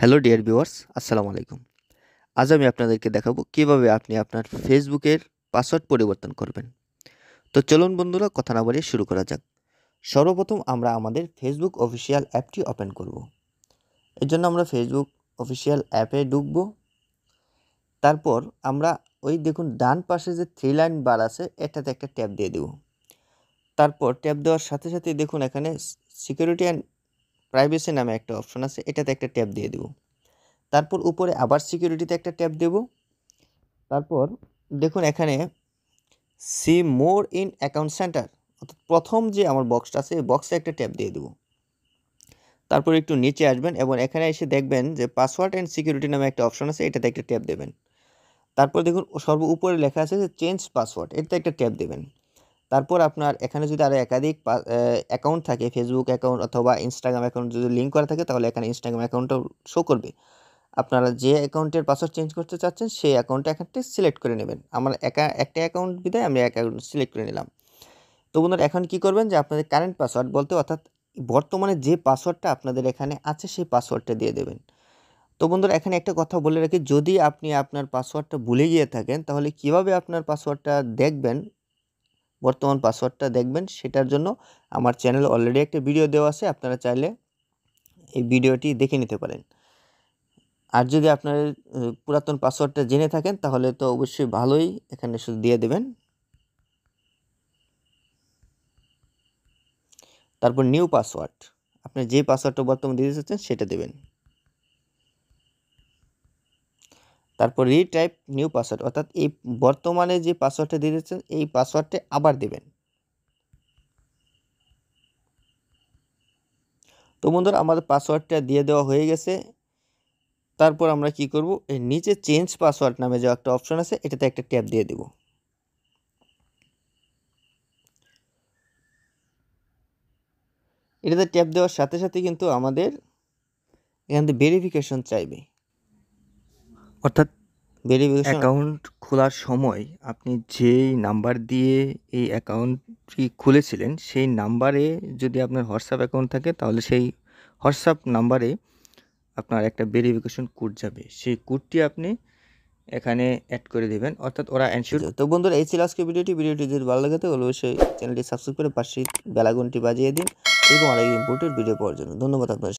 Hello dear viewers, আসসালামু আলাইকুম। আজ আমি আপনাদেরকে দেখাবো কিভাবে আপনি আপনার ফেসবুকের পাসওয়ার্ড পরিবর্তন করবেন। তো চলুন বন্ধুরা, কথা না বাড়িয়ে শুরু করা যাক। সর্বপ্রথম আমরা আমাদের ফেসবুক অফিসিয়াল অ্যাপটি ওপেন করব। এর জন্য আমরা ফেসবুক অফিসিয়াল অ্যাপে ঢুকব। তারপর আমরা ওই দেখুন ডান পাশে যে 3 লাইন বার আছে এটাতে একটা ট্যাপ দিয়ে দেব। তারপর ট্যাপ দেওয়ার সাথে সাথে দেখুন এখানে সিকিউরিটি অ্যান্ড প্রাইভেসি নামে একটা অপশন আছে, এটাতে একটা ট্যাপ দিয়ে দেব। তারপর উপরে আবার সিকিউরিটিতে একটা ট্যাপ দেব। তারপর দেখুন এখানে see more in account centre, অর্থাৎ প্রথম যে আমার বক্সটা আছে এই বক্সে একটা ট্যাপ দিয়ে দেব। তারপর একটু নিচে আসবেন এবং এখানে এসে দেখবেন যে পাসওয়ার্ড অ্যান্ড সিকিউরিটি নামে একটা অপশন আছে, এটাতে একটা ট্যাপ দেবেন। তারপর দেখুন সর্ব উপরে লেখা আছে যে চেঞ্জ পাসওয়ার্ড, এটাতে একটা ট্যাপ দেবেন। তারপর আপনার এখানে যদি আরও একাধিক অ্যাকাউন্ট থাকে, ফেসবুক অ্যাকাউন্ট অথবা ইনস্টাগ্রাম অ্যাকাউন্ট যদি লিঙ্ক করা থাকে তাহলে এখানে ইনস্টাগ্রাম অ্যাকাউন্টটাও শো করবে। আপনারা যে অ্যাকাউন্টের পাসওয়ার্ড চেঞ্জ করতে চাচ্ছেন সেই অ্যাকাউন্টটা সিলেক্ট করে নেবেন। আমার একটা অ্যাকাউন্ট বিধায় আমি অ্যাকাউন্ট সিলেক্ট করে নিলাম। তো বন্ধুরা, এখন কি করবেন যে আপনাদের কারেন্ট পাসওয়ার্ড বলতে অর্থাৎ বর্তমানে যে পাসওয়ার্ডটা আপনাদের এখানে আছে সেই পাসওয়ার্ডটা দিয়ে দেবেন। তো বন্ধুরা, এখানে একটা কথা বলে রাখি, যদি আপনি আপনার পাসওয়ার্ডটা ভুলে গিয়ে থাকেন তাহলে কিভাবে আপনার পাসওয়ার্ডটা দেখবেন, বর্তমান পাসওয়ার্ডটা দেখবেন, সেটার জন্য আমার চ্যানেলে অলরেডি একটা ভিডিও দেওয়া আছে, আপনারা চাইলে এই ভিডিওটি দেখে নিতে পারেন। আর যদি আপনার পুরাতন পাসওয়ার্ডটা জেনে থাকেন তাহলে তো অবশ্যই ভালোই, এখানে শুধু দিয়ে দেবেন। তারপর নিউ পাসওয়ার্ড, আপনি যে পাসওয়ার্ডটা বর্তমানে দিতে চাচ্ছেন সেটা দেবেন। তারপর রিটাইপ নিউ পাসওয়ার্ড, অর্থাৎ এই বর্তমানে যে পাসওয়ার্ডটা দিয়ে দিচ্ছেন এই পাসওয়ার্ডটা আবার দেবেন। তো বন্ধুরা, আমাদের পাসওয়ার্ডটা দিয়ে দেওয়া হয়ে গেছে। তারপর আমরা কি করব, এর নিচে চেঞ্জ পাসওয়ার্ড নামে যে একটা অপশন আছে এটাতে একটা ট্যাপ দিয়ে দেব। এটাতে ট্যাপ দেওয়ার সাথে সাথে কিন্তু আমাদের এখান থেকে ভেরিফিকেশন চাইবে, অর্থাৎ ভেরিফিকেশন অ্যাকাউন্ট খোলার সময় আপনি যেই নাম্বার দিয়ে এই অ্যাকাউন্টটি খুলেছিলেন সেই নাম্বারে যদি আপনার হোয়াটসঅ্যাপ অ্যাকাউন্ট থাকে তাহলে সেই হোয়াটসঅ্যাপ নাম্বারে আপনার একটা ভেরিফিকেশন কোড যাবে, সেই কোডটি আপনি এখানে অ্যাড করে দেবেন, অর্থাৎ ওরা এনশিওর। তো বন্ধুরা, এই ছিল আজকে ভিডিওটি যদি ভালো লাগে তাহলে অবশ্যই চ্যানেলটি সাবস্ক্রাইব করে পাশে বেল আইকনটি বাজিয়ে দিন এরকম আরেক ইম্পোর্টেন্ট ভিডিও পাওয়ার জন্য। ধন্যবাদ আপনার।